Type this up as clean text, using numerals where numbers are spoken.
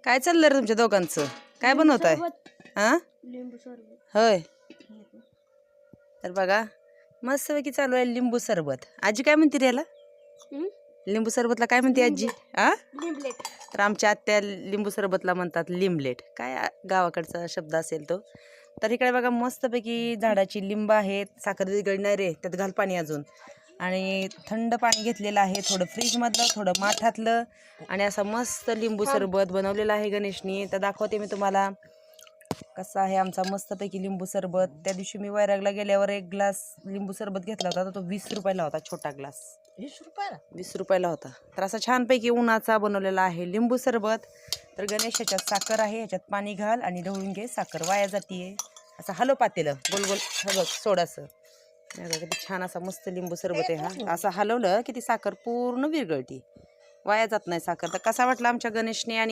काय चाललं रे तुमच्या दोघांचं? काय बनवताय? हा लिंबू सरबत. होय. तर बघा मस्तपैकी चालू आहे लिंबू सरबत. आजी काय म्हणते रे याला? लिंबू सरबतला काय म्हणते आजी? आ लिंबलेट. तर आमच्या आत्या लिंबू सरबतला म्हणतात लिंबलेट. काय गावाकडचा शब्द असेल तो. तर इकडे बघा मस्तपैकी झाडाची लिंब आहेत. साखर विरघळणार रे, त्यात घाल पाणी अजून. आणि थंड पाणी घेतलेलं आहे, थोडं फ्रीजमधलं थोडं माठातलं. आणि असं मस्त लिंबू सरबत बनवलेलं आहे गणेशनी. तर दाखवते मी तुम्हाला कसा आहे आमचा मस्तपैकी लिंबू सरबत. त्या दिवशी मी वैरागला गेल्यावर एक ग्लास लिंबू सरबत घेतला होता, तर तो 20 रुपयाला होता. छोटा ग्लास 20 रुपयाला होता. तर असा छानपैकी उन्हाचा बनवलेला आहे लिंबू सरबत. तर गणेश ह्याच्यात साखर आहे, ह्याच्यात पाणी घाल आणि ढवळून घे. साखर वाया जातीये. असं हलव पातेलं गोल गोल. हे बघ सोडासं किती छान असा मस्त लिंबू सरबत आहे हा. असं हलवलं की ती साखर पूर्ण विरघळती, वाया जात नाही साखर. तर कसा वाटला आमच्या गणेशने आणि